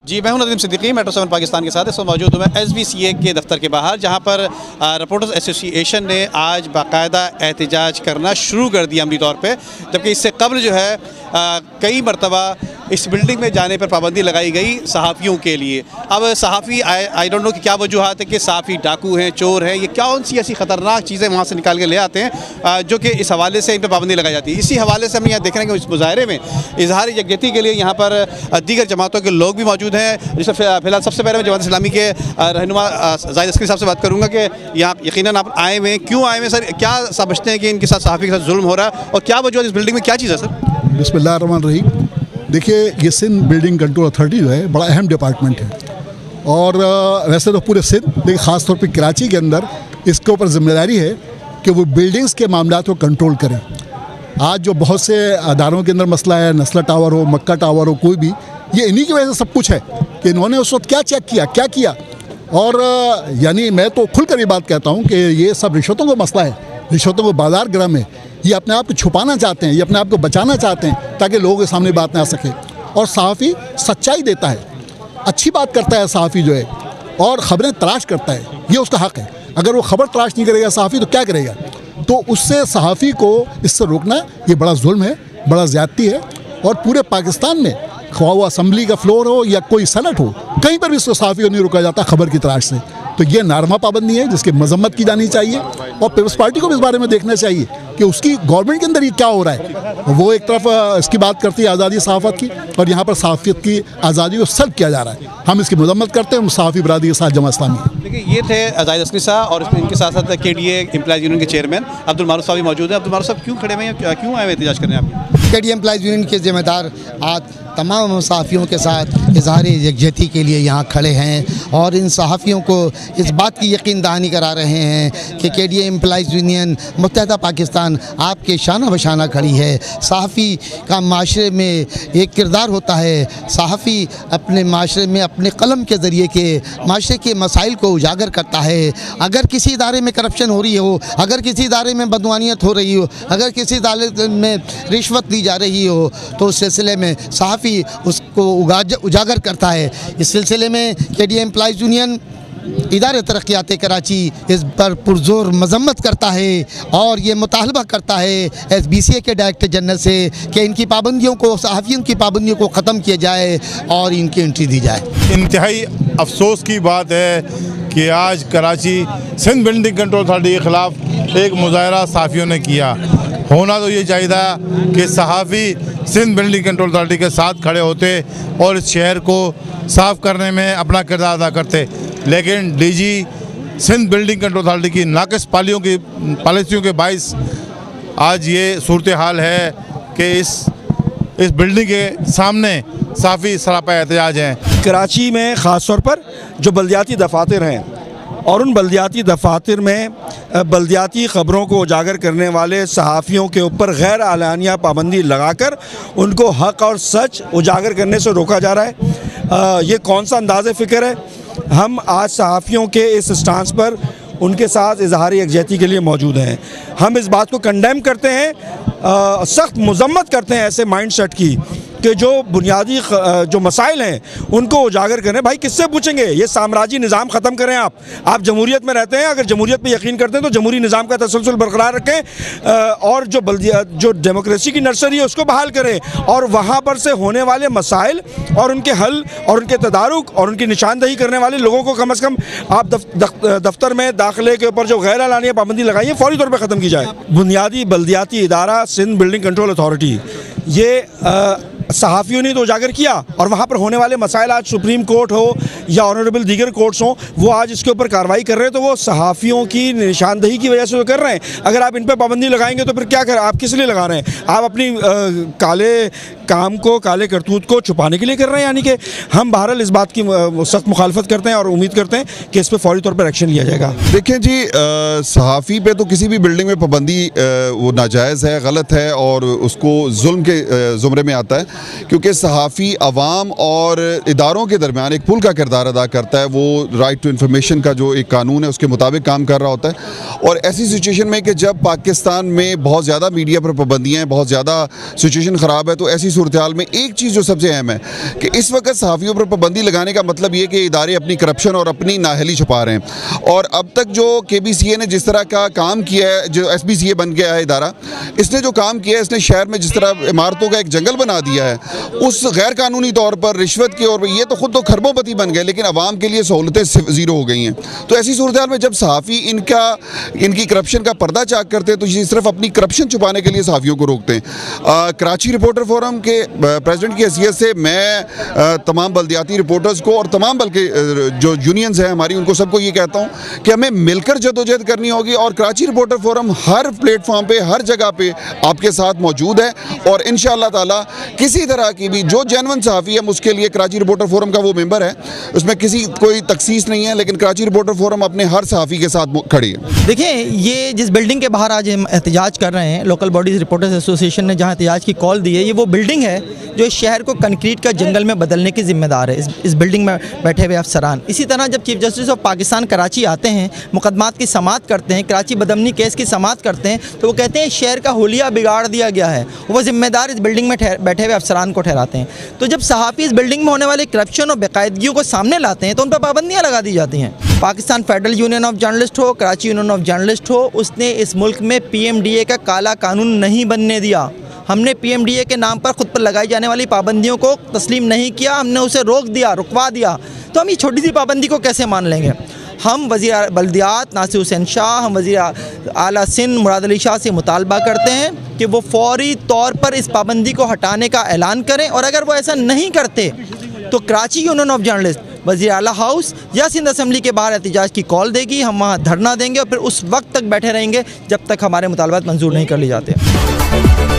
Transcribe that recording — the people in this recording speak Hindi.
जी, मैं हूं नदीम सिद्दीकी, मेट्रो 7 पाकिस्तान के साथ इस वक्त मौजूद हूं मैं SBCA के दफ्तर के बाहर, जहां पर रिपोर्टर्स एसोसिएशन ने आज बाकायदा एहतजाज करना शुरू कर दिया अमली तौर पे, जबकि इससे कबल जो है कई मरतबा इस बिल्डिंग में जाने पर पाबंदी लगाई गई सहाफ़ियों के लिए। अब सहाफ़ी आई डोंट नो कि क्या वजूहत है कि सहाफ़ी डाकू हैं, चोर हैं, ये कौन सी ऐसी ख़तरनाक चीज़ें वहाँ से निकाल के ले आते हैं जो कि इस हवाले से इन पर पाबंदी लगाई जाती है। इसी हवाले से हम यहाँ देख रहे हैं कि इस मुजाहरे में इजहार यकजहती के लिए यहाँ पर दीगर जमातों के लोग भी मौजूद हैं। जिससे फ़िलहाल सबसे पहले मैं जमात इस्लामी के रहनुमा ज़ाहिद अस्करी साहब से बात करूँगा कि यहाँ यकीनन आप आए हुए हैं, क्यों आए हुए हैं सर? क्या समझते हैं कि इनके साथ सहाफ़ी के साथ जुल्म हो रहा है और क्या वजूहत इस बिल्डिंग में क्या चीज़ है सर? बिस्मिल्लाह रहमान रहीम। देखिए, ये सिंध बिल्डिंग कंट्रोल अथॉरिटी जो है बड़ा अहम डिपार्टमेंट है और वैसे तो पूरे सिंध, लेकिन ख़ास तौर पे कराची के अंदर इसके ऊपर जिम्मेदारी है कि वो बिल्डिंग्स के मामलात को कंट्रोल करें। आज जो बहुत से अदारों के अंदर मसला है, नस्ला टावर हो, मक्का टावर हो, कोई भी, ये इन्हीं की वजह से सब कुछ है कि इन्होंने उस वक्त क्या चेक किया, क्या किया। और यानी मैं तो खुलकर ये बात कहता हूँ कि ये सब रिश्वतों का मसला है, रिश्वतों को बाजार गर्म है। ये अपने आप को छुपाना चाहते हैं, ये अपने आप को बचाना चाहते हैं ताकि लोगों के सामने बात ना आ सके। और सहाफ़ी सच्चाई देता है, अच्छी बात करता है सहाफ़ी जो है, और ख़बरें तलाश करता है, ये उसका हक़ है। अगर वो ख़बर तलाश नहीं करेगा सहाफ़ी तो क्या करेगा? तो उससे सहाफ़ी को इससे रोकना ये बड़ा जुल्म है, बड़ा ज़्यादती है। और पूरे पाकिस्तान में ख्वाह वो असम्बली का फ्लोर हो या कोई सनट हो, कहीं पर भी इसको सहाफ़ी को नहीं रोका जाता खबर की तलाश से। तो ये नारमा पाबंदी है जिसकी मजम्मत की जानी चाहिए और पीपल्स पार्टी को भी इस बारे में देखना चाहिए कि उसकी गवर्नमेंट के अंदर ये क्या हो रहा है। वो एक तरफ इसकी बात करती है आज़ादी सहाफ़त की, और यहाँ पर सहाफ़ियत की आज़ादी को सल्ब किया जा रहा है। हम इसकी मजम्मत करते हैं, हम सहाफ़ी बरादरी के साथ जमा इस्लामी। देखिए, ये थे ज़ाहिद अस्करी साहब और इनके साथ साथ KDA एम्प्लॉइज़ यूनियन के चेयरमैन अब्दुल मारूफ साहब भी मौजूद हैं। अब्दुल मारूफ साहब, क्यों खड़े हुए हैं, क्यों आए हुए एहतजाज करने आप? KDA एम्प्लॉइज़ यूनियन के ज़िम्मेदार आज तमाम सहाफ़ियों के साथ इज़हार यकजहती के लिए यहाँ खड़े हैं और इन सहाफ़ियों को इस बात की यकीन दहानी करा रहे हैं कि KDA एम्प्लॉइज़ यूनियन मुत्तहदा पाकिस्तान आपके शाना बशाना खड़ी है। सहाफ़ी का माशरे में एक किरदार होता है, सहाफ़ी अपने माशरे में अपने कलम के ज़रिए के माशरे के मसाइल को उजागर करता है। अगर किसी इदारे में करप्शन हो रही हो, अगर किसी इदारे में बदवानियत हो रही हो, अगर किसी इदारे में रिश्वत दी जा रही हो, तो उस सिलसिले में सहाफ़ी उसको उजागर करता है। इस सिलसिले में KDA एम्प्लॉइज़ यूनियन इदारे तरक्यात कराची इस पर पुरजोर मजम्मत करता है और ये मुतालबा करता है SBCA के डायरेक्टर जनरल से कि इनकी पाबंदियों को, सहाफ़ियों की पाबंदियों को ख़त्म किया जाए और इनकी एंट्री दी जाए। इंतहाई अफसोस की बात है कि आज Karachi Sindh building control authority के ख़िलाफ़ एक मुजाहरा सहाफ़ियों ने किया। होना तो ये चाहिए था कि सहाफ़ी सिंध बिल्डिंग कंट्रोल अथॉरिटी के साथ खड़े होते और इस शहर को साफ़ करने में अपना किरदार अदा करते, लेकिन DG Sindh building control authority की नाक़िस पॉलिसियों के बाइस आज ये सूरत हाल है कि इस बिल्डिंग के सामने सहाफ़ी सरापा एहतजाज हैं। कराची में ख़ास तौर पर जो बल्दियाती दफातर हैं और उन बल्दियाती दफातर में बल्दियाती ख़बरों को उजागर करने वाले सहाफ़ियों के ऊपर गैर आलानिया पाबंदी लगाकर उनको हक़ और सच उजागर करने से रोका जा रहा है। ये कौन सा अंदाज़े फ़िक्र है? हम आज सहाफ़ियों के इस स्टांस पर उनके साथ इज़हार यकजहती के लिए मौजूद हैं। हम इस बात को कंडेम करते हैं, सख्त मजम्मत करते हैं ऐसे माइंड सेट की कि जो बुनियादी जो मसाइल हैं उनको उजागर करें। भाई किससे पूछेंगे? ये साम्राज्य निज़ाम ख़त्म करें। आप जमहूरियत में रहते हैं, अगर जमहूरियत पे यकीन करते हैं तो जमहूरी निज़ाम का तसलसल बरकरार रखें और जो डेमोक्रेसी की नर्सरी है उसको बहाल करें और वहाँ पर से होने वाले मसाइल और उनके हल और उनके तदारुक और उनकी निशानदही करने वाले लोगों को कम अज़ कम आप दफ्तर में दाखिले के ऊपर जो गैर आलानिया पाबंदी लगाई है फौरी तौर पर ख़त्म की जाए। बुनियादी बल्दियाती इदारा सिंध बिल्डिंग कंट्रोल अथॉरिटी, ये सहाफ़ियों ने तो उजागर किया और वहाँ पर होने वाले मसाइल आज सुप्रीम कोर्ट हो या ऑनरेबल दीगर कोर्ट्स हों, वो आज इसके ऊपर कार्रवाई कर रहे हैं। तो वो सहाफ़ियों की निशानदही की वजह से वो कर रहे हैं। अगर आप इन पर पाबंदी लगाएंगे तो फिर क्या कर, आप किस लिए लगा रहे हैं? आप अपनी काले काम को, काले करतूत को छुपाने के लिए कर रहे हैं। यानी कि हम बहरहाल इस बात की सख्त मुखालफत करते हैं और उम्मीद करते हैं कि इस पर फौरी तौर पर एक्शन लिया जाएगा। देखिए जी, सहाफ़ी पे तो किसी भी बिल्डिंग में पाबंदी वो नाजायज़ है, गलत है और उसको जुल्म के ज़ुमरे में आता है, क्योंकि सहाफ़ी अवाम और इदारों के दरमियान एक पुल का किरदार अदा करता है। वो राइट टू इन्फॉर्मेशन का जो एक कानून है उसके मुताबिक काम कर रहा होता है। और ऐसी सिचुएशन में कि जब पाकिस्तान में बहुत ज़्यादा मीडिया पर पाबंदियाँ हैं, बहुत ज़्यादा सिचुएशन ख़राब है, तो ऐसी सूरत हाल में एक चीज़ जो सबसे अहम है कि इस वक्त सहाफ़ियों पर पाबंदी लगाने का मतलब ये कि इदारे अपनी करप्शन और अपनी नाअहली छुपा रहे हैं। और अब तक जो KBCA ने जिस तरह का काम किया है, जो SBCA बन गया है इदारा, इसने जो काम किया है, इसने शहर में जिस तरह इमारतों का एक जंगल बना दिया है, उस गैर कानूनी तौर पर रिश्वत के, और ये तो खुद तो खरबोपति बन गए लेकिन आवाम के लिए सहूलतें ज़ीरो हो गई हैं। तो ऐसी सूरत हाल में जब सहाफ़ी इनकी करप्शन का पर्दा चाक करते हैं तो ये सिर्फ अपनी करप्शन छुपाने के लिए सहाफ़ियों को रोकते हैं। कराची रिपोर्टर फोरम के प्रेसिडेंट की हैसियत से मैं तमाम बल्दियाती रिपोर्टर्स को और तमाम बल्कि जो यूनियंस हैं हमारी, उनको सबको ये कहता हूँ कि हमें मिलकर जदोजहद करनी होगी और कराची रिपोर्टर फोरम हर प्लेटफॉर्म पे, हर जगह पे आपके साथ मौजूद है। और इंशाअल्लाह ताला किसी तरह की भी जो जेन्युइन सहाफ़ी है उसके लिए कराची रिपोर्टर फोरम का वो मेंबर है, उसमें किसी कोई तखसीस नहीं है, लेकिन कराची रिपोर्टर फोरम अपने हर सहाफ़ी के साथ खड़ी है। देखिए, ये जिस बिल्डिंग के बाहर आज हम एहतजाज कर रहे हैं, लोकल बॉडीज़ रिपोर्टर्स एसोसिएशन ने जहाँ एहतजाज की कॉल दी है, ये वो बिल्डिंग है जो इस शहर को कंक्रीट का जंगल में बदलने की जिम्मेदार है। इस बिल्डिंग में बैठे हुए अफसरान। इसी तरह जब chief justice of Pakistan Karachi आते हैं, मुकदमात की समाअत करते हैं, कराची बदमनी केस की समाअत करते हैं, तो वो कहते हैं शहर का हुलिया बिगाड़ दिया गया है। वो जिम्मेदार इस बिल्डिंग में बैठे हुए अफसरान को ठहराते हैं। तो जब सहाफ़ी इस बिल्डिंग में होने वाले करप्शन और बेकायदगियों को सामने लाते हैं तो उन पर पाबंदियाँ लगा दी जाती हैं। Pakistan federal union of journalist हो, कराची यूनियन ऑफ जर्नलिस्ट हो, उसने इस मुल्क में PMDA का काला कानून नहीं बनने दिया। हमने PMDA के नाम पर ख़ुद पर लगाई जाने वाली पाबंदियों को तस्लीम नहीं किया, हमने उसे रोक दिया, रुकवा दिया। तो हम ये छोटी सी पाबंदी को कैसे मान लेंगे? हम वज़ीर बल्दियात नासिर हुसैन शाह, हम वज़ीर आला सिंध मुराद अली शाह से मुतालबा करते हैं कि वो फौरी तौर पर इस पाबंदी को हटाने का ऐलान करें, और अगर वो ऐसा नहीं करते तो कराची यूनियन ऑफ जर्नलिस्ट वज़ीर आला हाउस या सिंध असम्बली के बाहर एहतजाज की कॉल देगी। हम वहाँ धरना देंगे और फिर उस वक्त तक बैठे रहेंगे जब तक हमारे मुतालबात मंजूर नहीं कर लिए जाते।